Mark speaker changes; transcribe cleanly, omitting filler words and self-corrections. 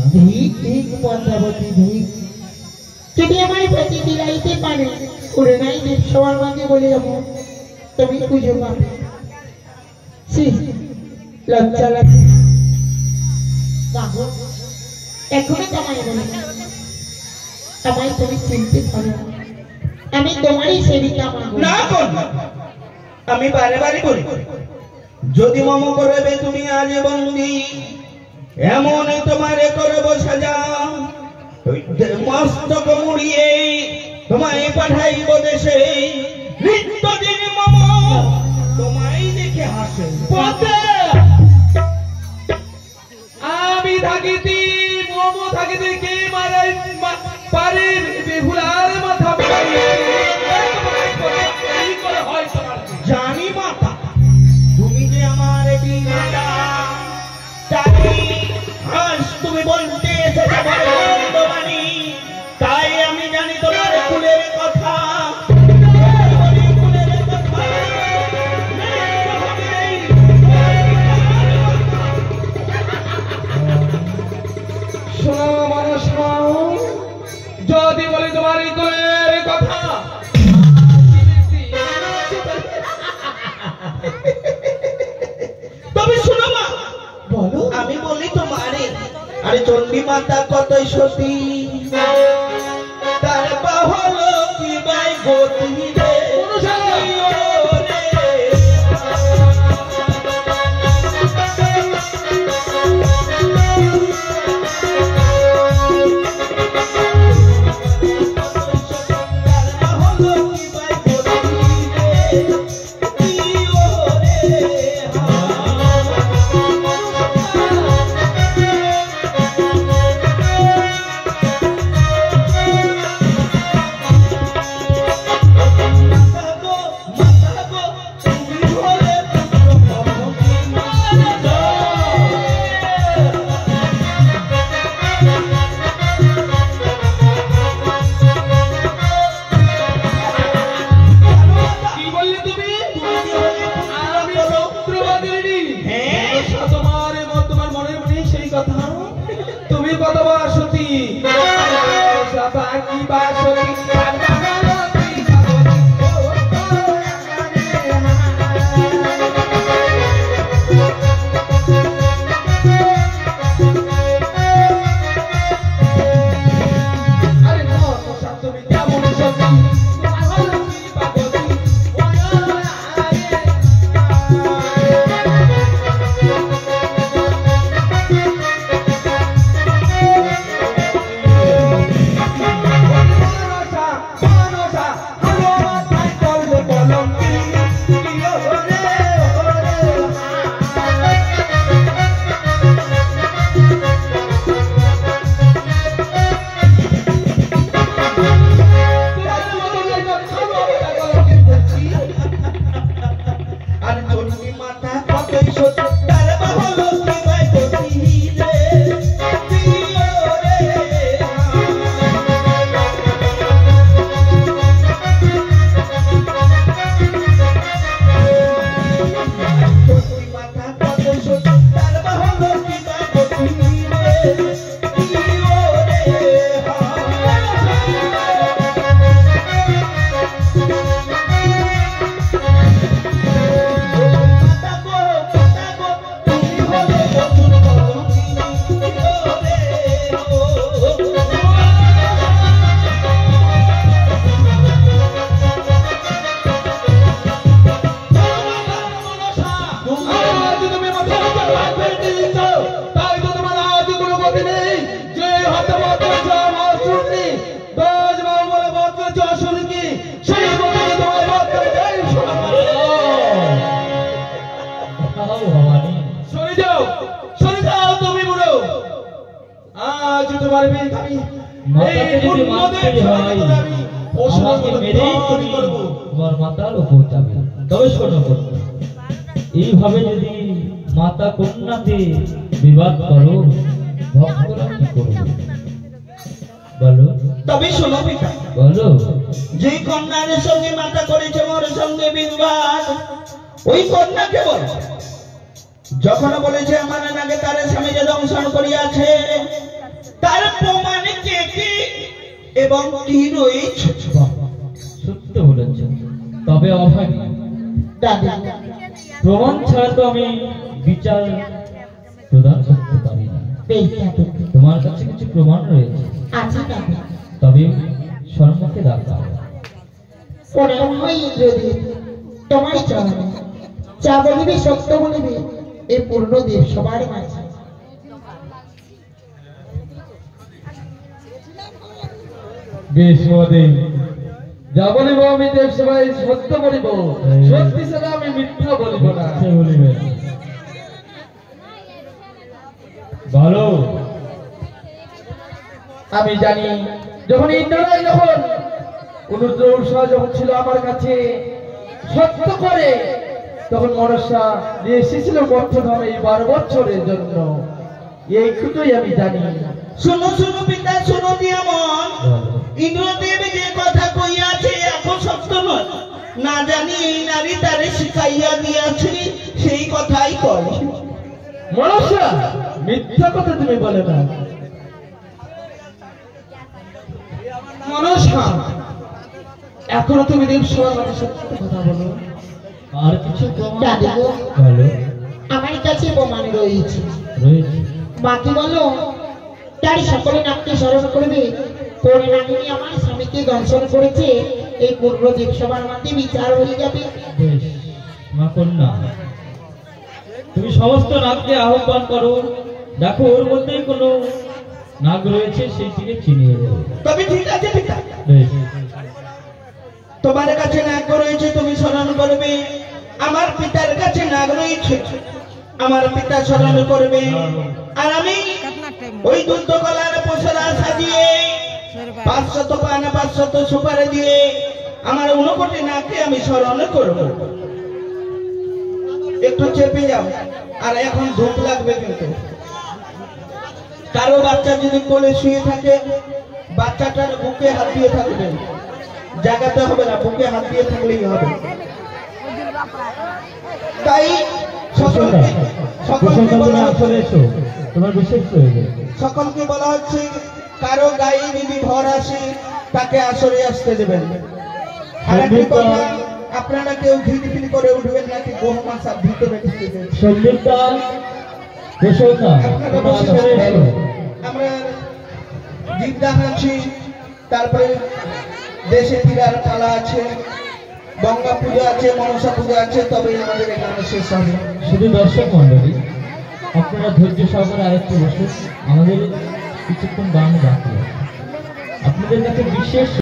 Speaker 1: ঠিক ঠিক পদ্মাবতী ঠিক যদি আমার প্রতি দিলাইতে পারে ওরে নাই দেব সবার মাঝে বলে যাবো তুমি পুজো পাবে লজ্জা লাগে এখনো তোমায় বলি আমায় তুমি চিনতে পারো আমি তোমারই সেবিকা মাগো
Speaker 2: না করবো আমি বারে বারে বলি যদি মম করবে তুমি আজ বন্দি এমন তোমারে করব সাজা মস্তক মুড়িয়ে তোমায় পাঠাইব দেশে নিত্যদিন মম তোমায় দেখে হাসে
Speaker 3: আমি থাকিতি মম থাকিতে কে মারাই পারে বেহুলার মাথা
Speaker 2: জানি মাতা তুমি যে আমার বিনাটা আজ তুমি বলতে এসেছো বন্ধবানী তাই আমি জানি তোমার কুলের কথা
Speaker 3: শোনো মানুষ যদি বলি তোমার কুলের কথা
Speaker 2: তবে শোনো মা বলো আমি বলি তোমারে আরে চণ্ডী মাতা কতই সতী তার বাহল কি বাই গতি রে
Speaker 4: এইভাবে যদি মাতা কন্যাতে বিবাদ করো ভক্তরা কি করবে বলো
Speaker 2: তবে শোনো পিতা
Speaker 4: বলো
Speaker 2: যে কন্যার সঙ্গে মাতা করেছে মোর সঙ্গে বিবাদ ওই কন্যাকে বল যখন বলেছে আমার নাকে তার স্বামী যে দংশন করিয়াছে তার প্রমাণ কে কি এবং কি রয়েছে।
Speaker 4: বাহ, সত্য বলেছেন। তবে অভাগী,
Speaker 1: দাদু
Speaker 4: প্রমাণ ছাড়া তো আমি বিচার প্রদান করতে পারি না।
Speaker 1: বেশ দাদু,
Speaker 4: তোমার কাছে কিছু প্রমাণ রয়েছে,
Speaker 1: আছে দাদু।
Speaker 4: তবে সম্মুখে রাখা।
Speaker 1: প্রণাম হয় ইন্দ্রদেব তোমার চরণে। যা বলিবে সত্য বলিবে এই পূর্ণ দেব সবার মাঝে।
Speaker 3: বেশ মহাদেব, যা বলিব আমি দেব সবাই সত্য বলিব, সত্যি ছাড়া আমি মিথ্যা বলিব না।
Speaker 4: সে বলিবে বলো।
Speaker 3: আমি জানি যখন ইন্দ্ররাজ যখন অনুদ্রৌষা যখন ছিল আমার কাছে সত্য করে, তখন মনসা নিয়ে এসেছিল মর্থধামে এই 12 বছরের জন্য। এইটুকুই আমি জানি।
Speaker 2: শুনো শুনো পিতা, শুনো দিয়া মন, ইন্দ্রদেব যে কথা কইয়াছে এখন সত্য নয়। না জানি এই নারী তারে শিখাইয়া দিয়াছে, সেই কথাই কয়।
Speaker 3: মনসা, মিথ্যা কথা তুমি বলে না। মনসা, এখনো তুমি দেব সবার মাঝে সত্য কথা বলো।
Speaker 4: আর কিছু প্রমাণ
Speaker 1: দাদু
Speaker 4: বলো।
Speaker 1: আমার কাছে প্রমাণ রয়েছে।
Speaker 4: রয়েছে।
Speaker 1: মাকে বলো তার সকলে নামকে স্মরণ করবে। পরে নাগিনী আমার স্বামীকে দর্শন করেছে, এই পূর্ণ দেব সবার মাঝে বিচার হয়ে যাবে।
Speaker 4: বেশ মা কন্যা, তুমি সমস্ত নাগকে আহ্বান করো। দেখো ওর মধ্যেই কোনো নাগ রয়েছে, সেইটিকে চিনিয়ে দেবো।
Speaker 2: তবে ঠিক আছে পিতা,
Speaker 4: বেশ।
Speaker 2: তোমার কাছে নাগ রয়েছে, তুমি স্মরণ করবে। আমার পিতার কাছে নাগ রয়েছে, আমার পিতা স্মরণ করবে। আর আমি ওই দুধ কলার পসরা সাজিয়ে 500 পান 500 সুপারি দিয়ে আমার 59 নাগকে আমি স্মরণ করব। একটু চেপে যাও, আর এখন ধূপ লাগবে। কিন্তু কারো বাচ্চা যদি কোলে শুয়ে থাকে, বাচ্চাটার বুকে হাত দিয়ে থাকবেন, জাগাতে হবে না, বুকে হাত দিয়ে থাকলেই হবে। তাই সকলকে বলা হচ্ছে,
Speaker 4: তোমার বিশেষ প্রয়োজন।
Speaker 2: সকলকে বলা হচ্ছে কারো গায়ে যদি ভর আসে তাকে আসরে আসতে দেবেন। আর একটি কথা, আপনারা কেউ ঘিরফির করে উঠবেন নাকি গহমা সব ভিতরে ঢুকে দেবেন।
Speaker 4: সন্দীপদা,
Speaker 2: আপনারা বসে থাকবেন। আমরা জিজ্ঞান আছি, তারপরে দেশে ফিরার পালা আছে, গঙ্গা পূজা আছে, মনসা পূজা আছে, তবে আমাদের এখানে শেষ হবে।
Speaker 4: শুধু দর্শক মন্ডলী, আপনারা ধৈর্য সহকারে আরেকটু বসুন। আমাদের কিছুক্ষণ গান বাকি আছে। আপনাদের কাছে বিশেষ